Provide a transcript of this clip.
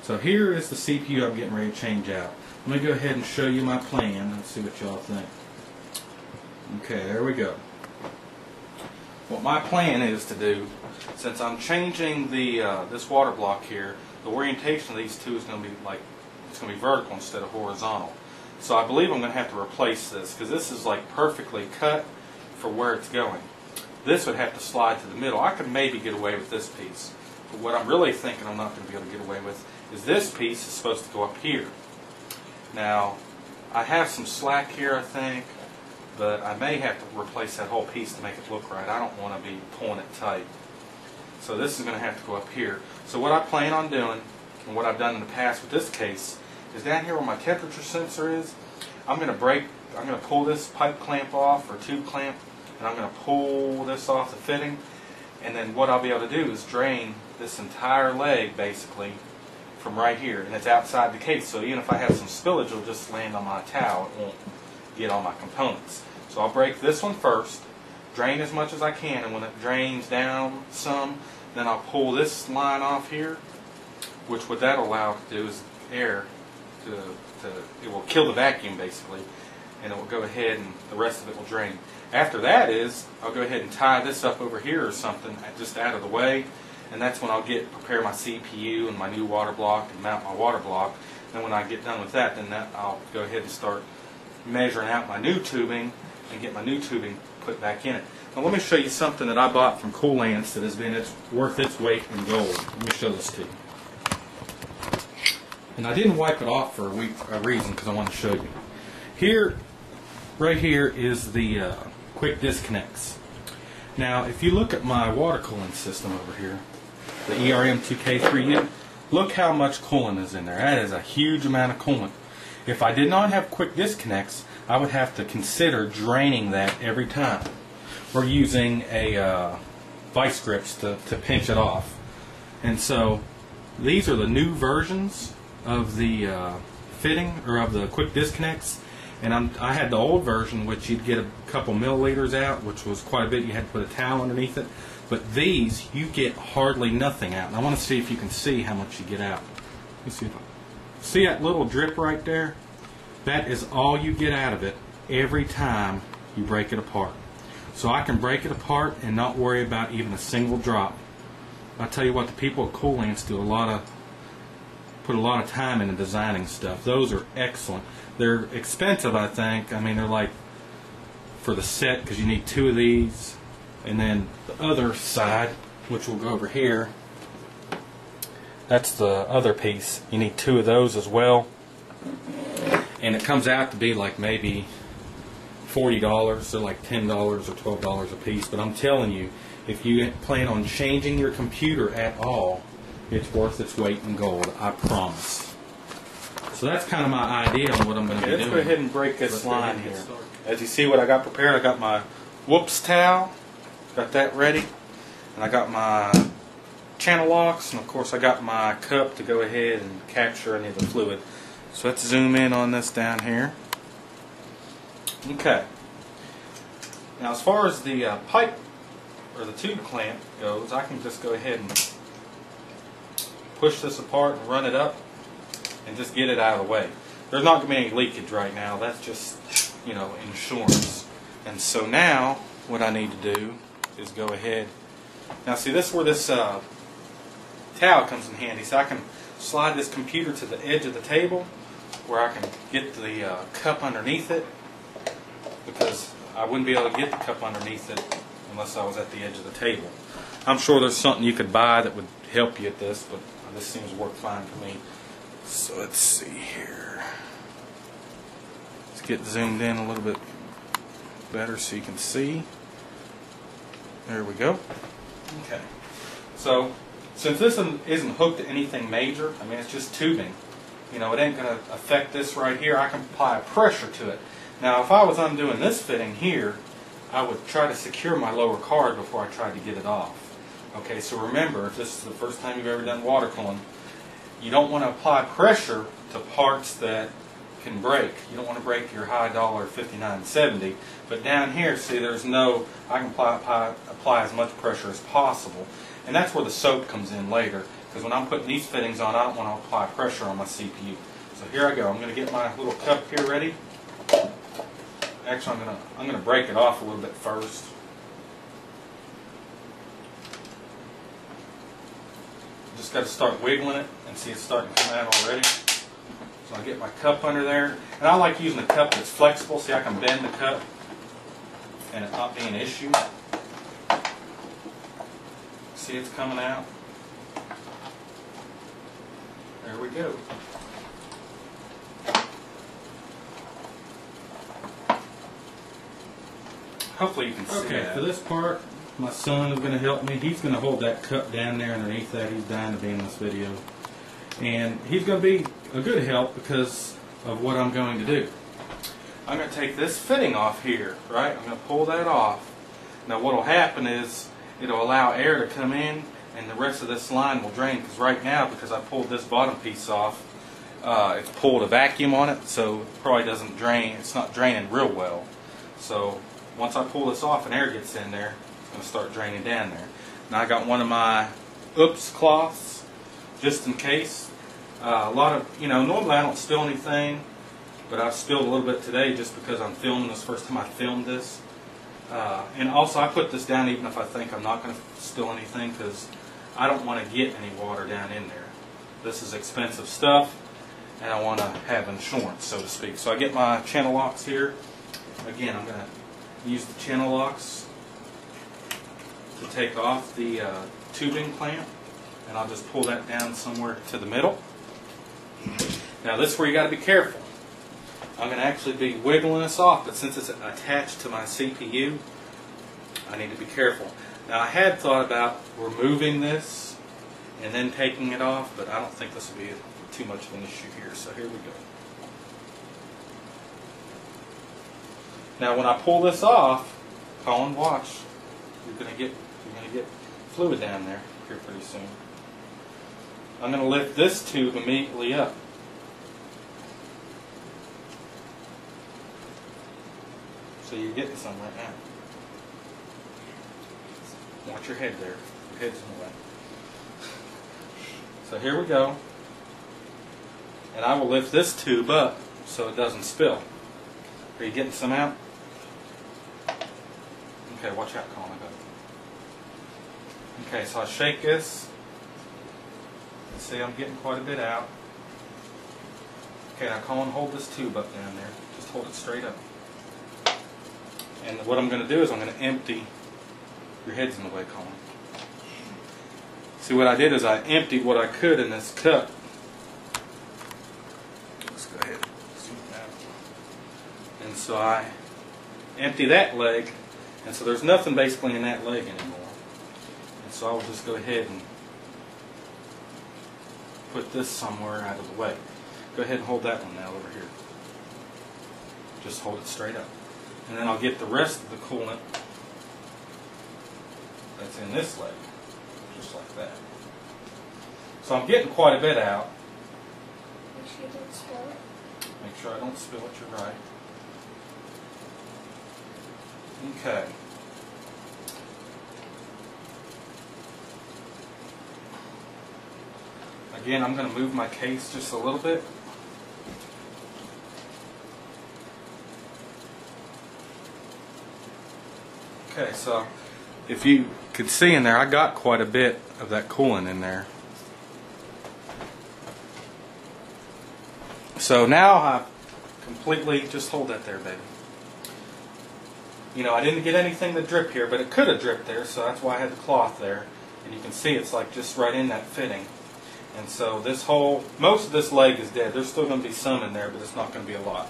So here is the CPU I'm getting ready to change out. Let me go ahead and show you my plan. Let's see what y'all think. Okay, there we go. What my plan is to do, since I'm changing the this water block here, the orientation of these two is going to be like, it's going to be vertical instead of horizontal. So I believe I'm going to have to replace this because this is like perfectly cut for where it's going. This would have to slide to the middle. I could maybe get away with this piece. But what I'm really thinking I'm not going to be able to get away with is this piece is supposed to go up here. Now, I have some slack here, I think, but I may have to replace that whole piece to make it look right. I don't want to be pulling it tight. So this is going to have to go up here. So what I plan on doing, and what I've done in the past with this case, is down here where my temperature sensor is, I'm going to pull this pipe clamp off, or tube clamp, and I'm going to pull this off the fitting, and then what I'll be able to do is drain this entire leg, basically, from right here, and it's outside the case, so even if I have some spillage, it'll just land on my towel. It won't get on my components. So I'll break this one first, drain as much as I can, and when it drains down some, then I'll pull this line off here, which what that'll allow to do is air it will kill the vacuum basically, and it will go ahead and the rest of it will drain. After that I'll go ahead and tie this up over here or something just out of the way, and that's when I'll prepare my CPU and my new water block and mount my water block. And when I get done with that, then I'll go ahead and start measuring out my new tubing and get my new tubing put back in it. Now let me show you something that I bought from Koolance that has been worth its weight in gold. Let me show this to you. And I didn't wipe it off for a reason, because I want to show you. Here, right here is the quick disconnects. Now, if you look at my water cooling system over here, the ERM2K3U, look how much coolant is in there. That is a huge amount of coolant. If I did not have quick disconnects, I would have to consider draining that every time, or using a vice grips to pinch it off. And so these are the new versions of the fitting, or of the quick disconnects, and I had the old version, which you'd get a couple milliliters out, which was quite a bit. You had to put a towel underneath it. But these, you get hardly nothing out. And I want to see if you can see how much you get out. Let me see if see that little drip right there? That is all you get out of it every time you break it apart. So I can break it apart and not worry about even a single drop. I tell you what, the people at Koolance put a lot of time into designing stuff. Those are excellent. They're expensive, I think. I mean, they're like for the set, because you need two of these. And then the other side, which will go over here, that's the other piece. You need two of those as well. And it comes out to be like maybe $40, so like $10 or $12 a piece. But I'm telling you, if you plan on changing your computer at all, it's worth its weight in gold, I promise. So that's kind of my idea on what I'm going to be doing. Let's go ahead and break this line here. As you see what I got prepared, I got my whoops towel, got that ready, and I got my channel locks, and of course I got my cup to go ahead and capture any of the fluid. So let's zoom in on this down here. Okay. Now as far as the pipe or the tube clamp goes, I can just go ahead and push this apart and run it up and just get it out of the way. There's not going to be any leakage right now. That's just, you know, insurance. And so now what I need to do is go ahead. Now see, this is where this towel comes in handy. So I can slide this computer to the edge of the table where I can get the cup underneath it, because I wouldn't be able to get the cup underneath it unless I was at the edge of the table. I'm sure there's something you could buy that would help you at this, but this seems to work fine for me. So let's see here. Let's get zoomed in a little bit better so you can see. There we go. Okay. So since this isn't hooked to anything major, I mean, it's just tubing. You know, it ain't going to affect this right here. I can apply a pressure to it. Now, if I was undoing this fitting here, I would try to secure my lower card before I tried to get it off. Okay, so remember, if this is the first time you've ever done water cooling, you don't want to apply pressure to parts that can break. You don't want to break your high dollar 5970. But down here, see, there's no, I can apply as much pressure as possible. And that's where the soap comes in later. because when I'm putting these fittings on, I don't want to apply pressure on my CPU. So here I go. I'm going to get my little cup here ready. Actually, I'm going to break it off a little bit first. Just got to start wiggling it and see it's starting to come out already. So I'll get my cup under there. And I like using a cup that's flexible. See, I can bend the cup and it not be an issue. See, it's coming out. There we go. Hopefully you can see that. Okay, for this part, my son is going to help me. He's going to hold that cup down there underneath that. He's dying to be in this video. And he's going to be a good help because of what I'm going to do. I'm going to take this fitting off here, right? I'm going to pull that off. Now what will happen is it'll allow air to come in and the rest of this line will drain, because right now, because I pulled this bottom piece off, it's pulled a vacuum on it, so it probably doesn't drain. It's not draining real well. So once I pull this off and air gets in there, it's going to start draining down there. Now I got one of my oops cloths, just in case. A lot of, normally I don't spill anything, but I've spilled a little bit today just because I'm filming this first time I filmed this. And also I put this down even if I think I'm not going to spill anything, because I don't want to get any water down in there. This is expensive stuff and I want to have insurance, so to speak. So I get my channel locks here. Again, I'm going to use the channel locks to take off the tubing clamp, and I'll just pull that down somewhere to the middle. Now this is where you got to be careful. I'm going to actually be wiggling this off, but since it's attached to my CPU, I need to be careful. Now I had thought about removing this and then taking it off, but I don't think this will be too much of an issue here. So here we go. Now when I pull this off, Colin, watch. You're gonna get fluid down there here pretty soon. I'm gonna lift this tube immediately up. So you're getting some right now. Watch your head there. Your head's in the way. So here we go. And I will lift this tube up so it doesn't spill. Are you getting some out? Okay, watch out, Colin. I got it. Okay, so I shake this. And see, I'm getting quite a bit out. Okay, now Colin, hold this tube up down there. Just hold it straight up. And what I'm going to do is I'm going to empty. Your head's in the way, Colin. See, what I did is I emptied what I could in this cup. Let's go ahead. And so I empty that leg, and so there's nothing basically in that leg anymore. And so I will just go ahead and put this somewhere out of the way. Go ahead and hold that one now over here. Just hold it straight up. And then I'll get the rest of the coolant that's in this leg, just like that. So I'm getting quite a bit out. Make sure you don't spill it. Make sure I don't spill it, you're right. Okay. Again, I'm going to move my case just a little bit. Okay, so if you could see in there, I got quite a bit of that coolant in there. So now I completely, just hold that there, baby. I didn't get anything to drip here, but it could have dripped there, so that's why I had the cloth there. And you can see it's like just right in that fitting. And so this whole, most of this leg is dead. There's still going to be some in there, but it's not going to be a lot.